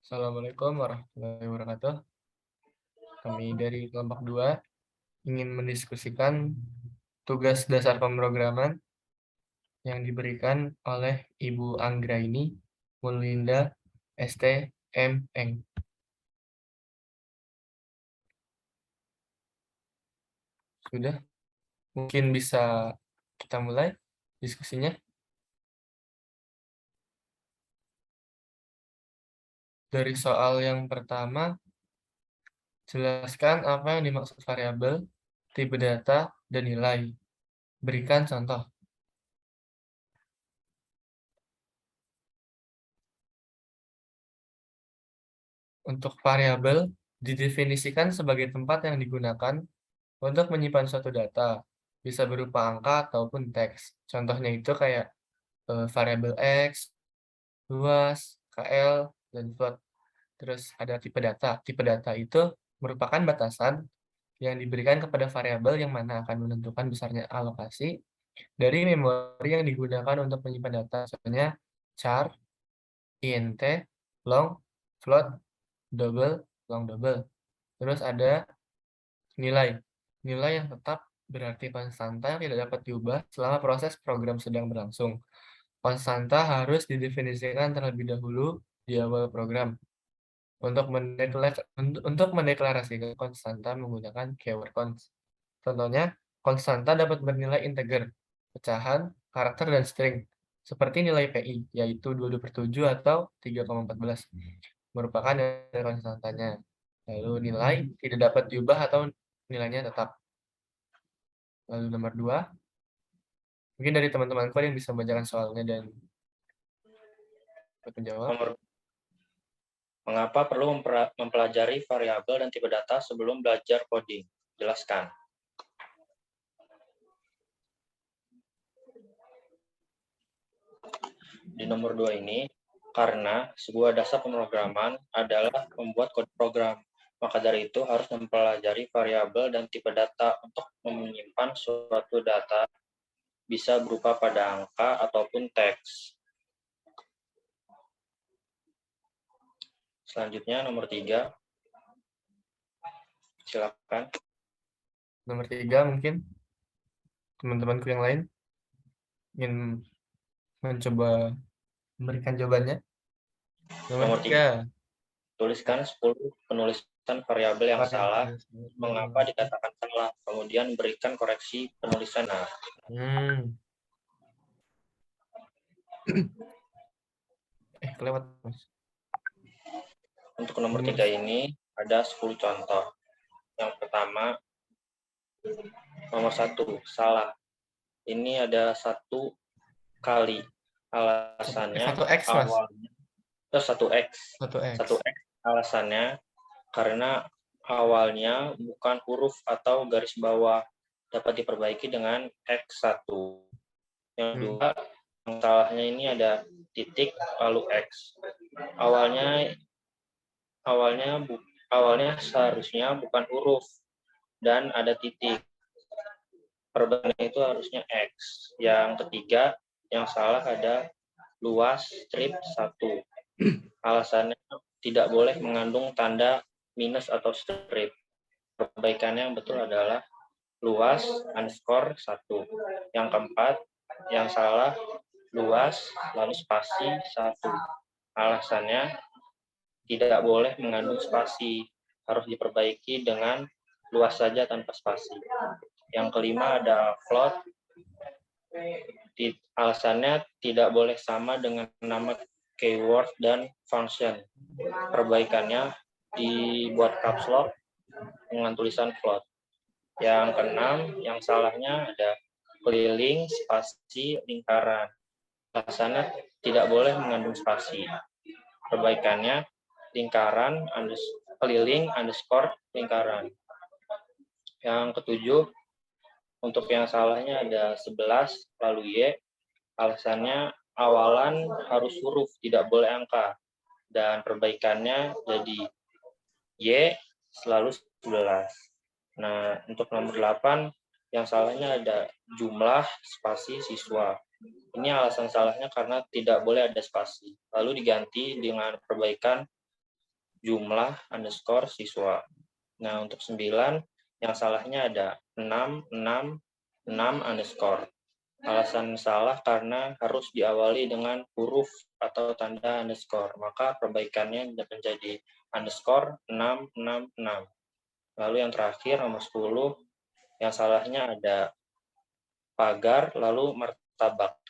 Assalamualaikum warahmatullahi wabarakatuh. Kami dari kelompok 2 ingin mendiskusikan tugas dasar pemrograman yang diberikan oleh Ibu Anggraini Mulinda ST M Eng. Sudah, mungkin bisa kita mulai diskusinya. Dari soal yang pertama, jelaskan apa yang dimaksud variabel, tipe data, dan nilai. Berikan contoh. Untuk variabel, didefinisikan sebagai tempat yang digunakan untuk menyimpan suatu data, bisa berupa angka ataupun teks. Contohnya itu kayak variabel X, luas, KL, dan float. Terus ada tipe data. Tipe data itu merupakan batasan yang diberikan kepada variabel yang mana akan menentukan besarnya alokasi dari memori yang digunakan untuk menyimpan data. Contohnya char, int, long, float, double, long double. Terus ada nilai. Nilai yang tetap berarti konstanta yang tidak dapat diubah selama proses program sedang berlangsung. Konstanta harus didefinisikan terlebih dahulu di awal program. Untuk mendeklarasikan konstanta menggunakan keyword const. Contohnya, konstanta dapat bernilai integer, pecahan, karakter, dan string, seperti nilai PI, yaitu 22/7 atau 3,14, merupakan nilai konstantanya. Lalu nilai tidak dapat diubah atau nilainya tetap. Lalu nomor 2, mungkin dari teman-temanku ada yang bisa membacakan soalnya dan menjawab. Nomor Mengapa perlu mempelajari variabel dan tipe data sebelum belajar coding? Jelaskan. Di nomor 2 ini, karena sebuah dasar pemrograman adalah membuat kode program. Maka dari itu harus mempelajari variabel dan tipe data untuk menyimpan suatu data bisa berupa pada angka ataupun teks. Selanjutnya nomor 3. Silakan. Nomor 3 mungkin teman-temanku yang lain ingin mencoba memberikan jawabannya. Nomor 3. Tuliskan 10 penulisan variabel yang salah. Mengapa dikatakan salah? Kemudian berikan koreksi penulisan. Kelewat, Mas. Untuk nomor 3 ini ada 10 contoh. Yang pertama, nomor 1, salah. Ini ada 1 kali. Alasannya 1x, Mas. awalnya 1x. 1x alasannya karena awalnya bukan huruf atau garis bawah, dapat diperbaiki dengan X1. Yang kedua, yang salahnya ini ada titik lalu X. Awalnya seharusnya bukan huruf dan ada titik. Perbandingan itu harusnya X. Yang ketiga, yang salah ada luas strip 1. Alasannya tidak boleh mengandung tanda minus atau strip. Perbaikannya yang betul adalah luas underscore 1. Yang keempat, yang salah luas lalu spasi 1. Alasannya tidak boleh mengandung spasi, harus diperbaiki dengan luas saja tanpa spasi. Yang kelima ada float. Alasannya tidak boleh sama dengan nama keyword dan function. Perbaikannya dibuat caps lock dengan tulisan float. Yang keenam, yang salahnya ada keliling, spasi, lingkaran. Alasannya tidak boleh mengandung spasi. Perbaikannya lingkaran, keliling, underscore, lingkaran. Yang ketujuh, untuk yang salahnya ada 11, lalu Y. Alasannya awalan harus huruf, tidak boleh angka. Dan perbaikannya jadi Y selalu 11. Nah, untuk nomor 8, yang salahnya ada jumlah, spasi, siswa. Ini alasan salahnya karena tidak boleh ada spasi. Lalu diganti dengan perbaikan jumlah underscore siswa. Nah, untuk 9, yang salahnya ada 6, 6, 6 underscore. Alasan salah karena harus diawali dengan huruf atau tanda underscore. Maka perbaikannya menjadi underscore 6, 6, 6. Lalu yang terakhir, nomor 10, yang salahnya ada pagar, lalu martabak.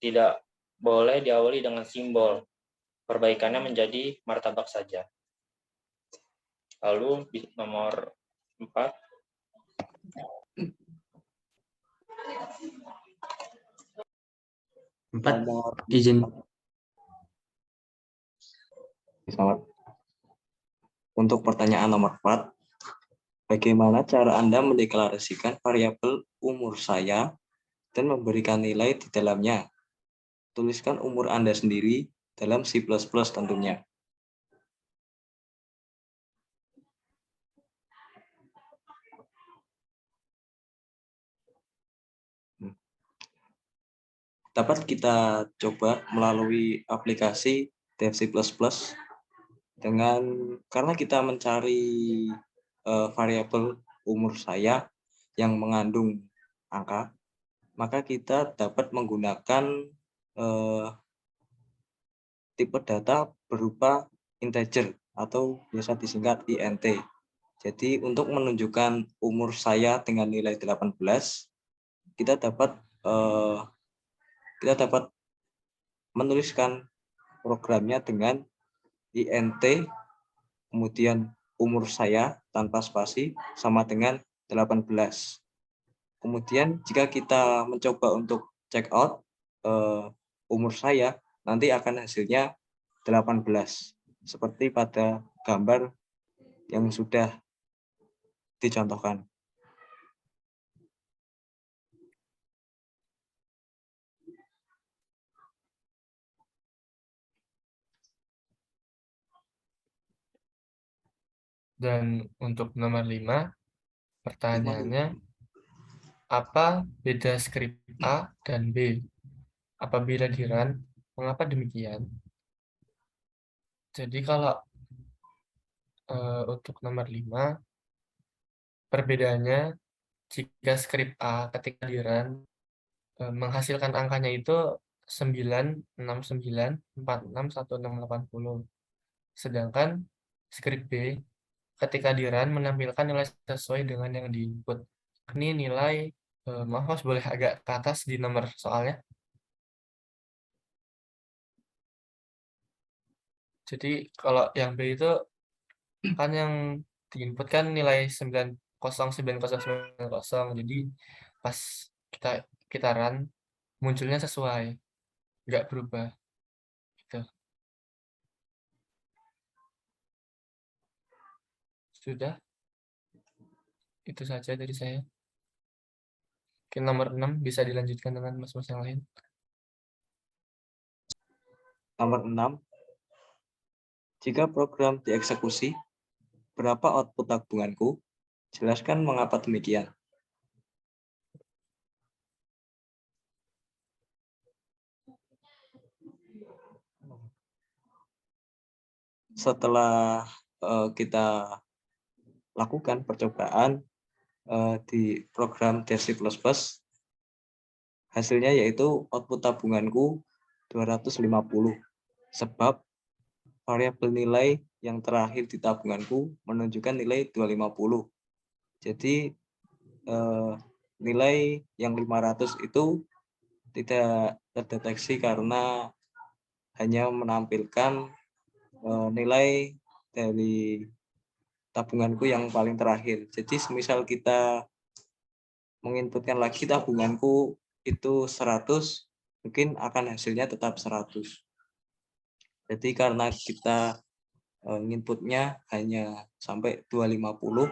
Tidak boleh diawali dengan simbol. Perbaikannya menjadi martabak saja. Lalu di nomor 4, nomor izin. Selamat. Untuk pertanyaan nomor 4, bagaimana cara Anda mendeklarasikan variabel umur saya dan memberikan nilai di dalamnya? Tuliskan umur Anda sendiri dalam C++ tentunya. Dapat kita coba melalui aplikasi Dev C++ dengan karena kita mencari variabel umur saya yang mengandung angka, maka kita dapat menggunakan tipe data berupa integer atau biasa disingkat int. Jadi untuk menunjukkan umur saya dengan nilai 18, kita dapat menuliskan programnya dengan int kemudian umur saya tanpa spasi sama dengan 18. Kemudian jika kita mencoba untuk check out umur saya, nanti akan hasilnya 18 seperti pada gambar yang sudah dicontohkan. Dan untuk nomor 5, pertanyaannya, apa beda skrip A dan B? Apabila di run, mengapa demikian? Jadi kalau untuk nomor 5, perbedaannya jika skrip A ketika di run menghasilkan angkanya itu 969461680. Sedangkan skrip B ketika di run menampilkan nilai sesuai dengan yang di input. Ini nilai maaf Mas, boleh agak ke atas di nomor soalnya. Jadi kalau yang B itu kan yang di input kan nilai 909090. Jadi pas kita run munculnya sesuai, nggak berubah gitu. Sudah, itu saja dari saya. Mungkin nomor 6 bisa dilanjutkan dengan mas-mas yang lain. Nomor 6, jika program dieksekusi, berapa output tabunganku? Jelaskan mengapa demikian. Setelah kita lakukan percobaan di program Dev C++, hasilnya yaitu output tabunganku 250, sebab variabel nilai yang terakhir di tabunganku menunjukkan nilai 250. Jadi nilai yang 500 itu tidak terdeteksi karena hanya menampilkan nilai dari tabunganku yang paling terakhir. Jadi semisal kita menginputkan lagi tabunganku itu 100, mungkin akan hasilnya tetap 100. Jadi karena kita inputnya hanya sampai 250,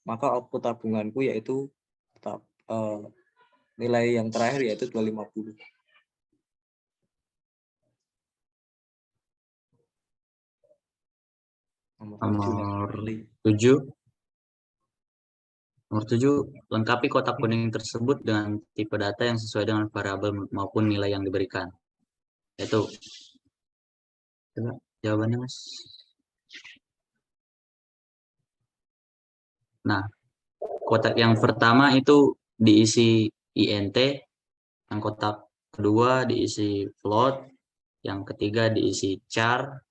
maka output tabunganku yaitu tetap nilai yang terakhir yaitu 250. Nomor 7. Nomor 7, lengkapi kotak kuning tersebut dengan tipe data yang sesuai dengan variabel maupun nilai yang diberikan. Itu. Coba jawabannya, Mas. Nah, kotak yang pertama itu diisi int, yang kotak kedua diisi float, yang ketiga diisi char,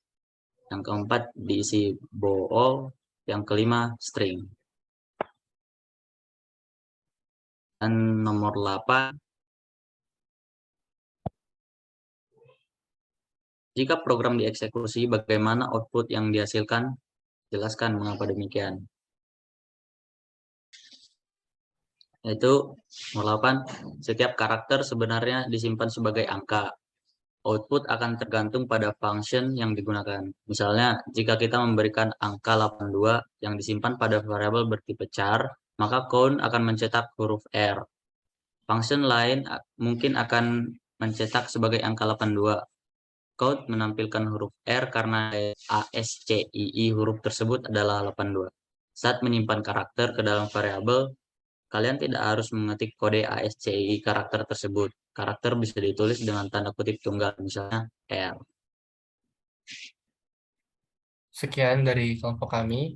yang keempat diisi bool, yang kelima string. Dan nomor 8, jika program dieksekusi, bagaimana output yang dihasilkan? Jelaskan mengapa demikian. Yaitu nomor 8, setiap karakter sebenarnya disimpan sebagai angka. Output akan tergantung pada function yang digunakan. Misalnya, jika kita memberikan angka 82 yang disimpan pada variabel bertipe char, maka count akan mencetak huruf R. Function lain mungkin akan mencetak sebagai angka 82. Count menampilkan huruf R karena ASCII huruf tersebut adalah 82. Saat menyimpan karakter ke dalam variabel, kalian tidak harus mengetik kode ASCII karakter tersebut. Karakter bisa ditulis dengan tanda kutip tunggal, misalnya R. Sekian dari kelompok kami.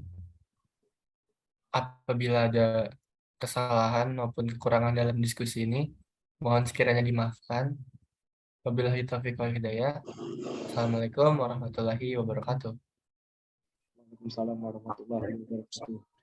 Apabila ada kesalahan maupun kekurangan dalam diskusi ini, mohon sekiranya dimaafkan. Wabillahi taufiq wal hidayah. Assalamualaikum warahmatullahi wabarakatuh. Waalaikumsalam warahmatullahi wabarakatuh.